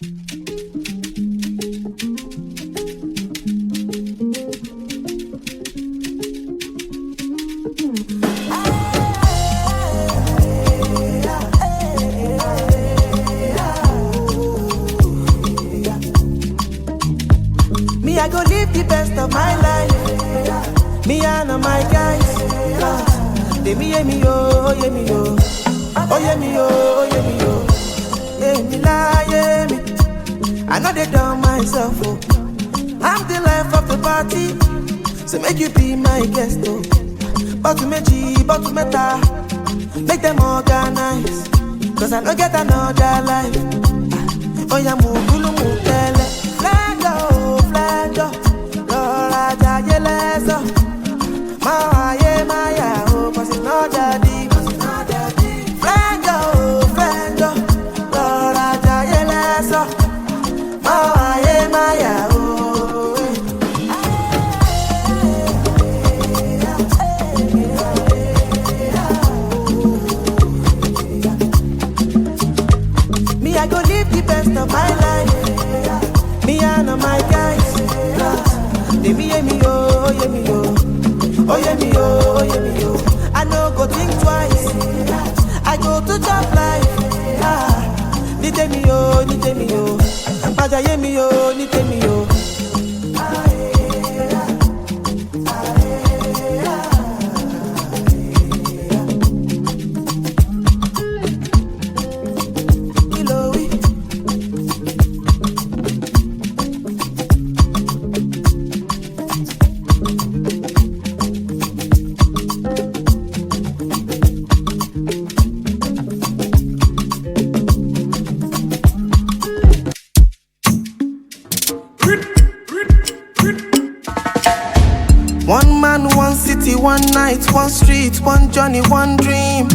I go live the best of my life. Me and my guys. They me, oh, yeah, me, oh. Oh, yeah, me, oh, yeah, me, oh. Yeah, me, la, yeah, me. I know they done myself, oh. I'm the life of the party. So make you be my guest, oh. But to meta. Make them organize. Cause I don't get another life. Oh, yeah, move, tell it. Flango, Lora Jayeleso, Maya, Maya, oh, cause it's not that deep, Flango, Lora Jayeleso, Maya, Maya, oh. Me, I go live the best of my life. Me and my guys, they me, oh, yeah, me, oh, oh, yeah, me, oh, yeah, me, oh. I no go think twice, I go to job life. Nite me, oh, Baja, yeah, me, oh, nite me, oh. One man, one city, one night, one street, one journey, one dream.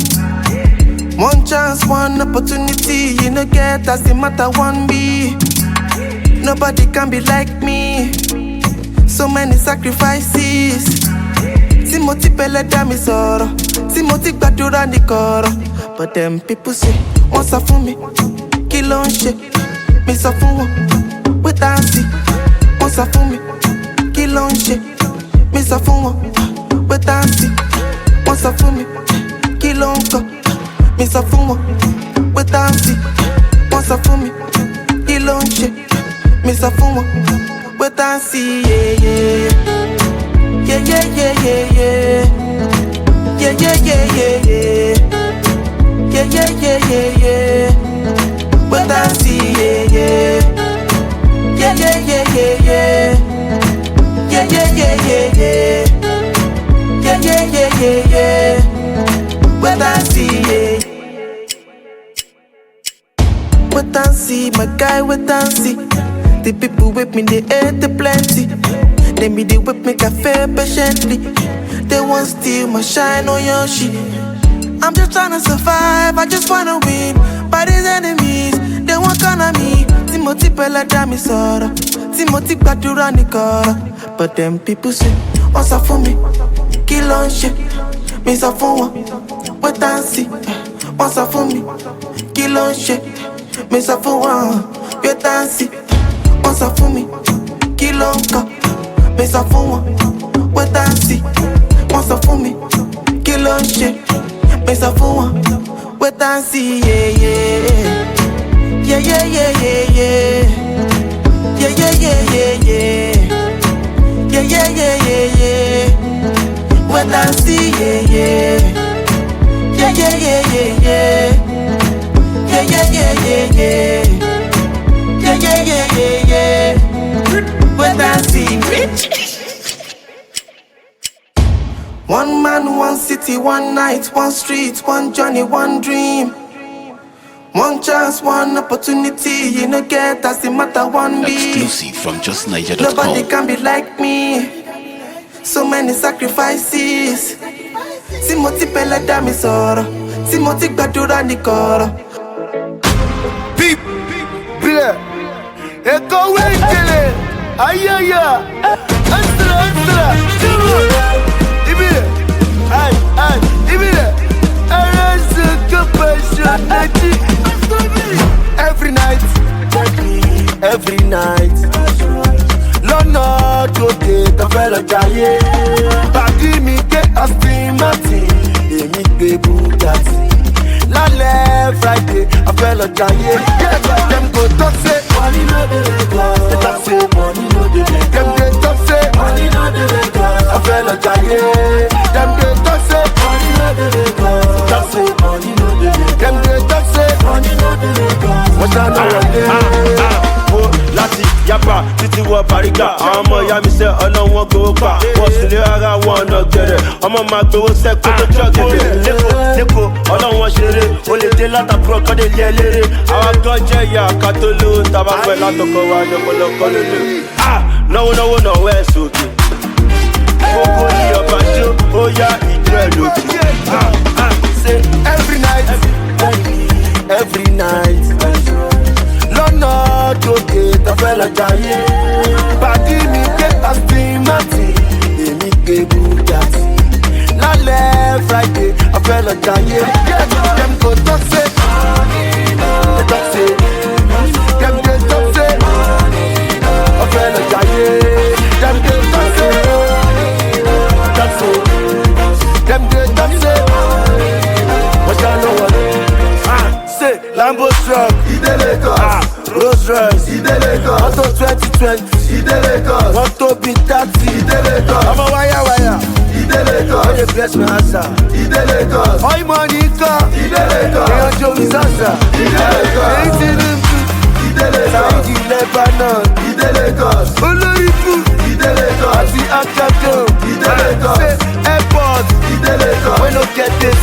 One chance, one opportunity, you know get as the matter one be. Nobody can be like me. So many sacrifices. Timothy Pele dami soro, Timothy Badura Decor. But them people say, what's up for me? Kill on shit, me so for we dancing. What's up for me? Kill on shit. Me so for we dancing. What's up for me? Kill on go. Me so for we dancing. What's up for me? Kill on shit. Me so for we dancing. Yeah, yeah, yeah, yeah, yeah, yeah, yeah, yeah, yeah, yeah, yeah, yeah, yeah, yeah, yeah. We dancing. Yeah, yeah, yeah, yeah, yeah, yeah. Yeah, yeah, yeah, yeah, yeah. Yeah, yeah, yeah, yeah, yeah. Wait and see, yeah. Wait and see, my guy, wait and see. The people with me, they ate the plenty. They me, they whip me cafe patiently. They won't steal my shine on your shit. I'm just trying to survive, I just wanna win. By these enemies, they won't come at me. Timothy Pele dami soro, Timothy Badura Decor. But them people say, what's up for me? Kill on shit, me so for one. Wait and see, what's up for me? Kill on shit, me so for one. Wait and see, what's up for me? Kill on go, me so for one. Wait and see, what's up for me? Kill on shit, me so for one. Wait and see, yeah, yeah. Yeah, yeah, yeah, yeah, yeah. Yeah, yeah, yeah, yeah, yeah. Yeah, yeah, yeah, yeah, yeah. Wait and see, yeah, yeah. Yeah, yeah, yeah, yeah, yeah. Yeah, yeah, yeah, yeah, yeah. Yeah, yeah, yeah, yeah, yeah. Wait and see, bitch. One man, one city, one night, one street, one journey, one dream. One chance, one opportunity, you know get as the matter one be. Exclusive from justniger.com. Nobody can be like me. So many sacrifices. Timothy Pele dami soro, Timothy Badura Decor. Beep, bile, eko wengele, ayaya, anstra, ibile, ay, ibile, arasa kapasha nati. Every night, every night. Lọ́nà tó dé tó fẹ́ lọ jayé. Pàdí mi gbé Aston Martin, èmi gbé Bugatti. Lálẹ́ Friday, I fẹ́ lọ jayé. Dem go talk say money no dey Lagos. They talk say money no dey Lagos. Dem dey talk say money no dey Lagos. I fẹ́ lọ jayé. Dem dey talk say money no dey Lagos. They talk say money no dey Lagos. Dem dey talk say money no dey Lagos. Wọ́n ṣáná wọlé. Láti yapa títí wọ Bàrígà àwọn ọmọ ìyá mi sẹ́ ọlọ́wọ́n gbowó pa wọ́n sì lé ara wọn ọ̀nà gẹ̀rẹ̀ ọmọ máa gbowó sẹ́ kó tó jọ gẹ̀rẹ̀ lẹ́kọ̀ọ́ ọlọ́wọ́n ṣeré o lè dé látàbúrò kọ́dé lé eléré àwa gan jẹ́ ìyá àká tó lówó tàbá pẹ́ látọkọ wa yọpọlọpọ lólo. náwó náwó ẹ̀ sókè gbogbo ní ọba jó ó yá ìjọ ẹ̀ lókè. Say every night, every night. Lọ́nà tó dé tó fẹ́ lọ jayé. Pàdí mi gbé Aston Martin, èmi gbé Bugatti. Lálẹ́ Friday, I fẹ́ lọ jayé. Dem go talk say, they talk say, dem dey talk say, I fẹ́ lọ jayé. Dem dey talk say, dem dey talk say, wọ́n ṣá ló wọlé. Say Lambo truck, Ide Lagos. Rolls Royce, Ide Lagos. Auto 2020, Ide Lagos. Moto B30, Ide Lagos. I'm a wire, Ide Lagos. When you bless my answer, Ide Lagos. All money come, Ide Lagos. They are Joey Sasa, Ide Lagos. Anything in food, Ide Lagos. Saudi Lebanon, Ide Lagos. Oloripu, Ide Lagos. Ati Akado, Ide Lagos. Say airport, Ide Lagos. When you get this,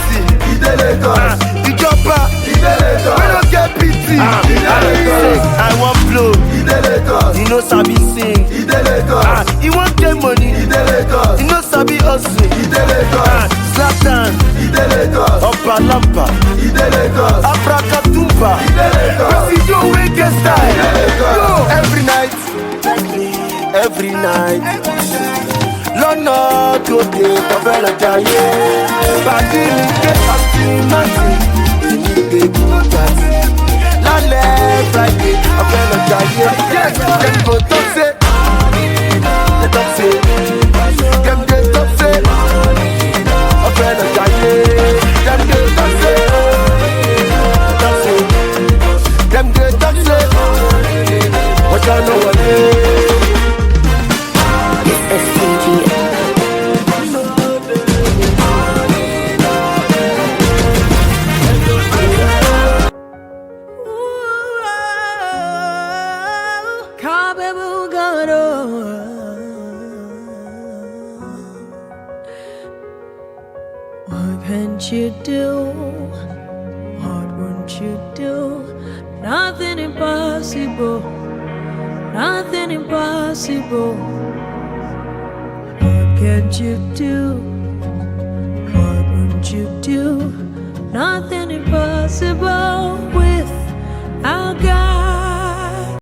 Ide Lagos. Ìjọba, Ide Lagos. When you get pity, Ide Lagos. I want blow, Ide Lagos. you know sabi sing. Ide Lagos. You want get money, Ide Lagos. you know sabi hustle. Ide Lagos. Zlatan, Ide Lagos. Opa Lampa, Ide Lagos. Abracadabra. Ide Lagos. Presidio wey get style. Ide Lagos. Yo. Every night, every night. Lọ́nà tó dé tó fẹ́ lọ jayé. Pàdí mi gbé Aston Martin, èmi gbé Bugatti. Lálẹ́ Friday, I fẹ́ lọ jayé. Dem go talk say, they talk say, dem dey talk say, I fẹ́ lọ jayé. Dem dey talk say, dem dey talk say, wọ́n ṣá ló wọlé. What can't you do? What won't you do? Nothing impossible. Nothing impossible. What can't you do? What won't you do? Nothing impossible.